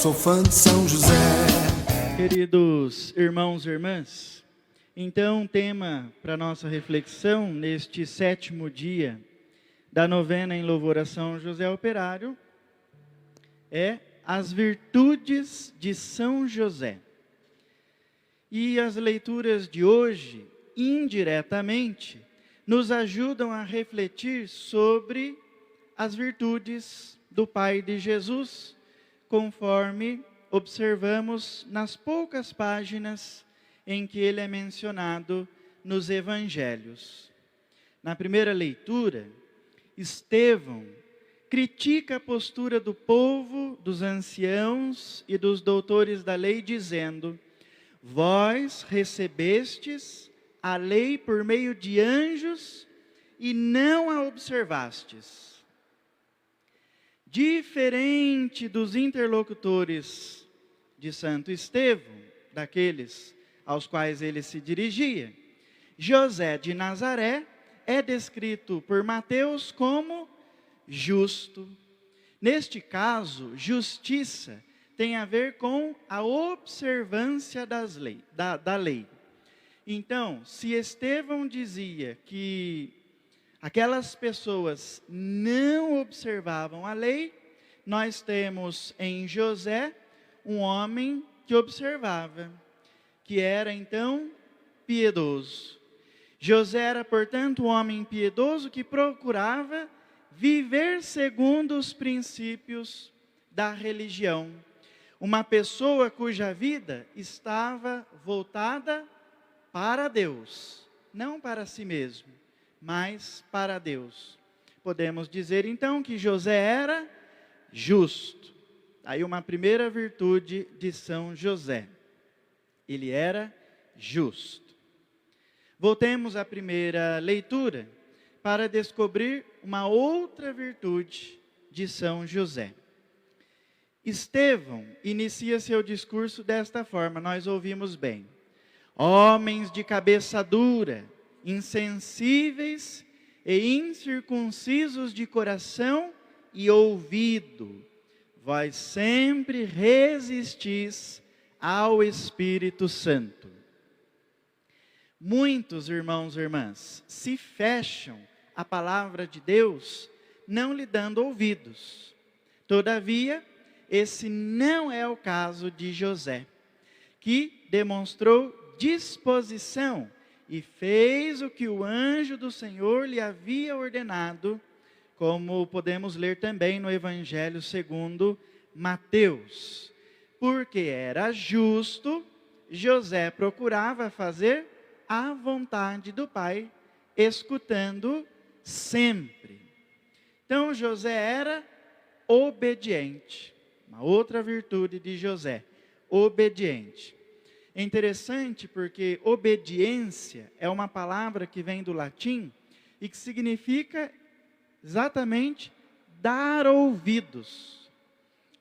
sou fã de São José. Queridos irmãos e irmãs, então o tema para nossa reflexão neste 7º dia da novena em louvor a São José Operário é as virtudes de São José. E as leituras de hoje, indiretamente, nos ajudam a refletir sobre as virtudes do Pai de Jesus, conforme observamos nas poucas páginas em que ele é mencionado nos Evangelhos. Na primeira leitura, Estevão critica a postura do povo, dos anciãos e dos doutores da lei, dizendo: vós recebestes a lei por meio de anjos e não a observastes. Diferente dos interlocutores de Santo Estevão, daqueles aos quais ele se dirigia, José de Nazaré é descrito por Mateus como justo. Neste caso, justiça tem a ver com a observância da lei. Então, se Estevão dizia que aquelas pessoas não observavam a lei, nós temos em José um homem que observava, que era então piedoso. José era, portanto, um homem piedoso que procurava viver segundo os princípios da religião. Uma pessoa cuja vida estava voltada para Deus, não para si mesmo, mas para Deus. Podemos dizer então que José era justo. Aí uma primeira virtude de São José. Ele era justo. Voltemos à primeira leitura para descobrir uma outra virtude de São José. Estevão inicia seu discurso desta forma, nós ouvimos bem. Homens de cabeça dura, insensíveis e incircuncisos de coração e ouvido, vós sempre resistis ao Espírito Santo. Muitos irmãos e irmãs se fecham à palavra de Deus, não lhe dando ouvidos. Todavia, esse não é o caso de José, que demonstrou disposição e fez o que o anjo do Senhor lhe havia ordenado, como podemos ler também no Evangelho segundo Mateus. Porque era justo, José procurava fazer a vontade do Pai, escutando sempre. Então José era obediente, uma outra virtude de José, obediente. É interessante porque obediência é uma palavra que vem do latim e que significa exatamente dar ouvidos.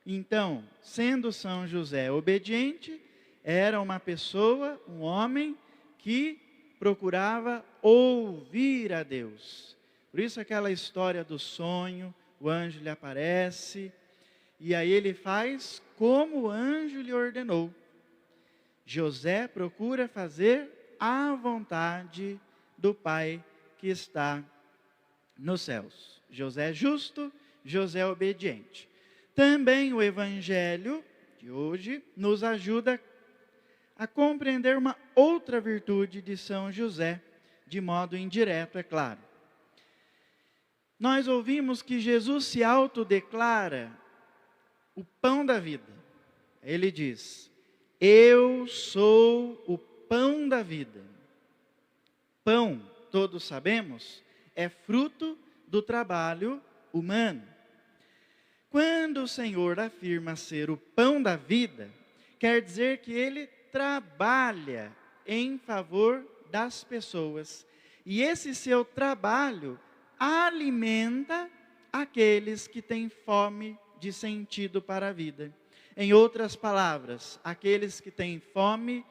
Então, sendo São José obediente, era uma pessoa, um homem que procurava ouvir a Deus. Por isso aquela história do sonho, o anjo lhe aparece e aí ele faz como o anjo lhe ordenou. José procura fazer a vontade do Pai que está nos céus. José é justo, José é obediente. Também o Evangelho de hoje nos ajuda a compreender uma outra virtude de São José, de modo indireto, é claro. Nós ouvimos que Jesus se autodeclara o pão da vida. Ele diz: eu sou o pão da vida. Pão, todos sabemos, é fruto do trabalho humano. Quando o Senhor afirma ser o pão da vida, quer dizer que Ele trabalha em favor das pessoas. E esse seu trabalho alimenta aqueles que têm fome de sentido para a vida. Em outras palavras, aqueles que têm fome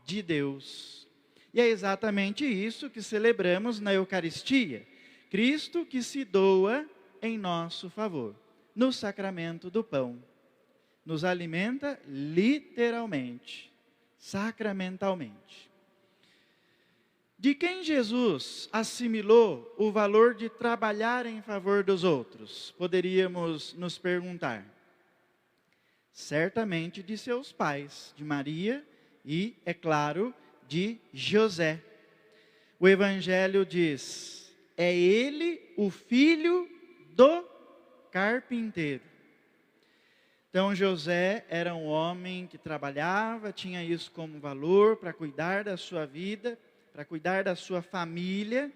de Deus. E é exatamente isso que celebramos na Eucaristia. Cristo que se doa em nosso favor, no sacramento do pão. nos alimenta literalmente, sacramentalmente. De quem Jesus assimilou o valor de trabalhar em favor dos outros? Poderíamos nos perguntar. Certamente de seus pais, de Maria e, é claro, de José. O Evangelho diz: é ele o filho do carpinteiro. Então José era um homem que trabalhava, tinha isso como valor para cuidar da sua vida, para cuidar da sua família,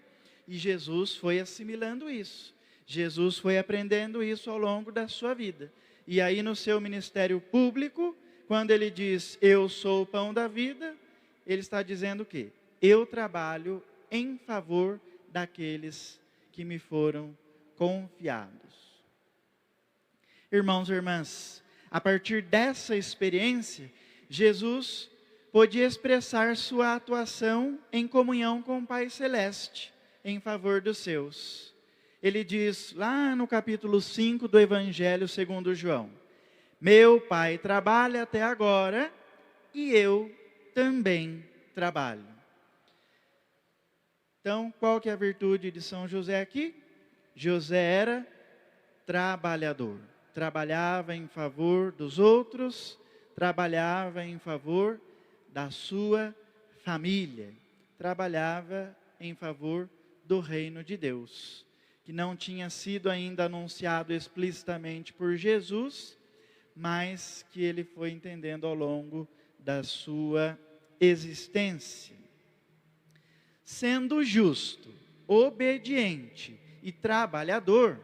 e Jesus foi assimilando isso. Jesus foi aprendendo isso ao longo da sua vida. E aí no seu ministério público, quando ele diz, eu sou o pão da vida, ele está dizendo o quê? Eu trabalho em favor daqueles que me foram confiados. Irmãos e irmãs, a partir dessa experiência, Jesus pôde expressar sua atuação em comunhão com o Pai Celeste, em favor dos seus. Ele diz lá no capítulo 5 do Evangelho segundo João: meu Pai trabalha até agora e eu também trabalho. Então, qual que é a virtude de São José aqui? José era trabalhador. Trabalhava em favor dos outros, trabalhava em favor da sua família, trabalhava em favor do reino de Deus, que não tinha sido ainda anunciado explicitamente por Jesus, mas que ele foi entendendo ao longo da sua existência. Sendo justo, obediente e trabalhador,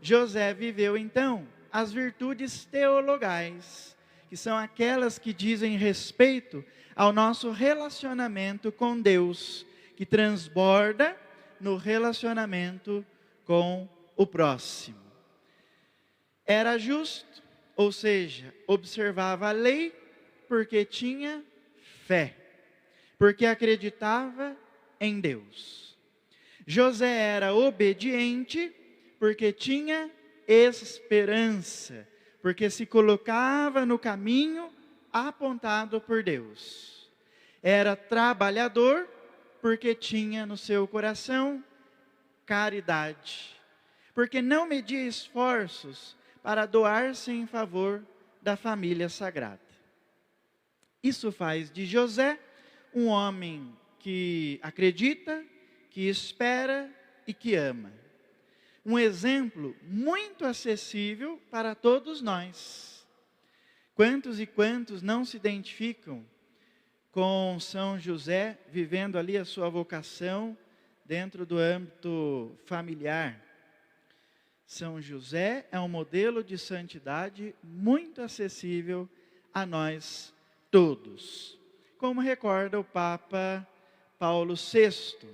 José viveu então as virtudes teologais, que são aquelas que dizem respeito ao nosso relacionamento com Deus, que transborda no relacionamento com o próximo. Era justo, ou seja, observava a lei porque tinha fé, porque acreditava em Deus. José era obediente porque tinha esperança, porque se colocava no caminho apontado por Deus. Era trabalhador porque tinha no seu coração caridade, porque não media esforços para doar-se em favor da família sagrada. Isso faz de José um homem que acredita, que espera e que ama. Um exemplo muito acessível para todos nós. Quantos e quantos não se identificam com São José, vivendo ali a sua vocação dentro do âmbito familiar? São José é um modelo de santidade muito acessível a nós todos. Como recorda o Papa Paulo VI,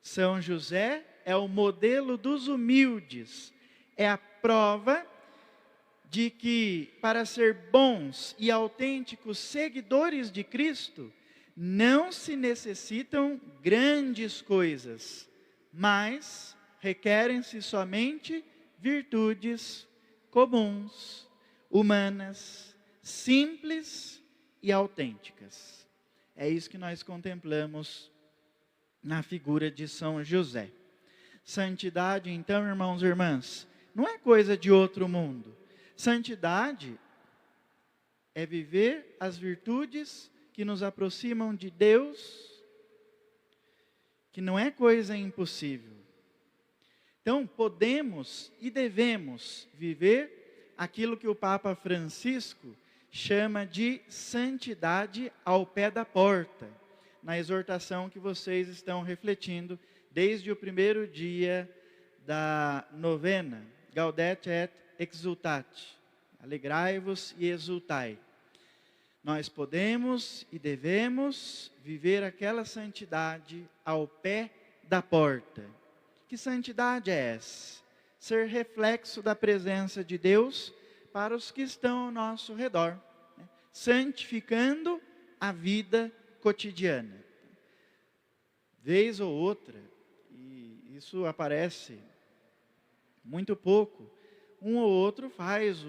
São José é o modelo dos humildes, é a prova de que para ser bons e autênticos seguidores de Cristo, não se necessitam grandes coisas, mas requerem-se somente virtudes comuns, humanas, simples e autênticas. É isso que nós contemplamos na figura de São José. Santidade, então, irmãos e irmãs, não é coisa de outro mundo. Santidade é viver as virtudes que nos aproximam de Deus, que não é coisa impossível. Então, podemos e devemos viver aquilo que o Papa Francisco chama de santidade ao pé da porta, na exortação que vocês estão refletindo desde o primeiro dia da novena, Gaudete et Exultate, alegrai-vos e exultai. Nós podemos e devemos viver aquela santidade ao pé da porta. Que santidade é essa? Ser reflexo da presença de Deus para os que estão ao nosso redor, né? Santificando a vida cotidiana. Vez ou outra, e isso aparece muito pouco, um ou outro faz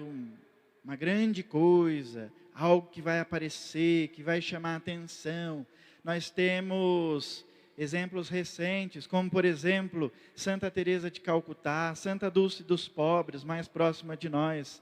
uma grande coisa, algo que vai aparecer, que vai chamar a atenção. Nós temos exemplos recentes, como por exemplo, Santa Teresa de Calcutá, Santa Dulce dos Pobres, mais próxima de nós,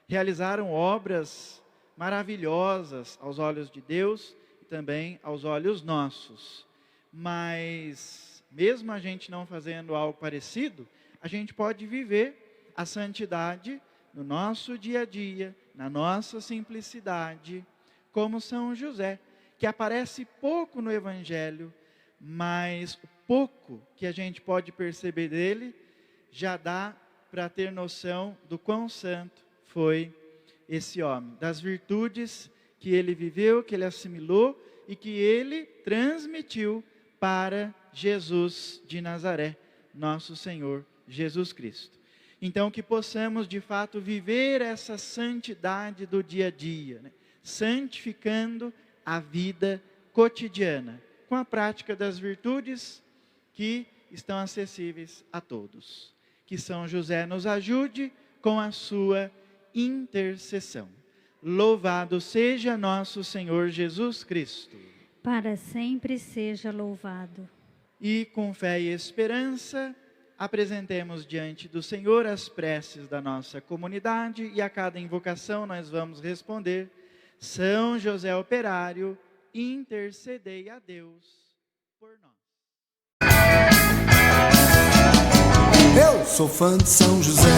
realizaram obras maravilhosas aos olhos de Deus e também aos olhos nossos. Mas, mesmo a gente não fazendo algo parecido, a gente pode viver a santidade no nosso dia a dia, na nossa simplicidade, como São José, que aparece pouco no Evangelho, mas o pouco que a gente pode perceber dele, já dá para ter noção do quão santo foi esse homem, das virtudes que ele viveu, que ele assimilou e que ele transmitiu para Jesus de Nazaré, nosso Senhor Jesus Cristo. Então, que possamos de fato viver essa santidade do dia a dia, né? Santificando a vida cotidiana, com a prática das virtudes que estão acessíveis a todos. Que São José nos ajude com a sua intercessão. Louvado seja nosso Senhor Jesus Cristo. Para sempre seja louvado. E com fé e esperança, apresentemos diante do Senhor as preces da nossa comunidade e a cada invocação nós vamos responder: São José Operário, intercedei a Deus por nós. Eu sou fã de São José,